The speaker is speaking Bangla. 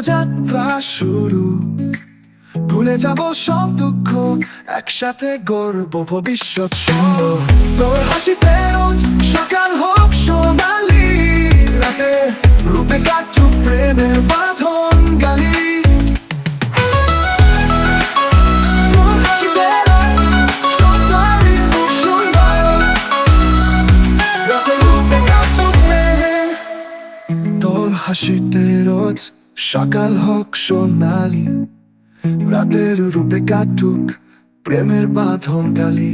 যাত্রা শুরু, ভুলে যাব সব দুঃখ, একসাথে গড়ব ভবিষ্যৎ সুন্দর। তোর হাসিতে রোজ সকাল হোক সোনালি, রাতে রূপে কাটুক প্রেমের বাঁধন গালি। তোর হাসিতে রোজ সকাল হোক সোনালি, রাতে রূপে কাটুক প্রেমের। তোর হাসিতে রোজ সকাল হোক সোনালি, রাতের রূপে কাটুক প্রেমের বাঁধন গালি।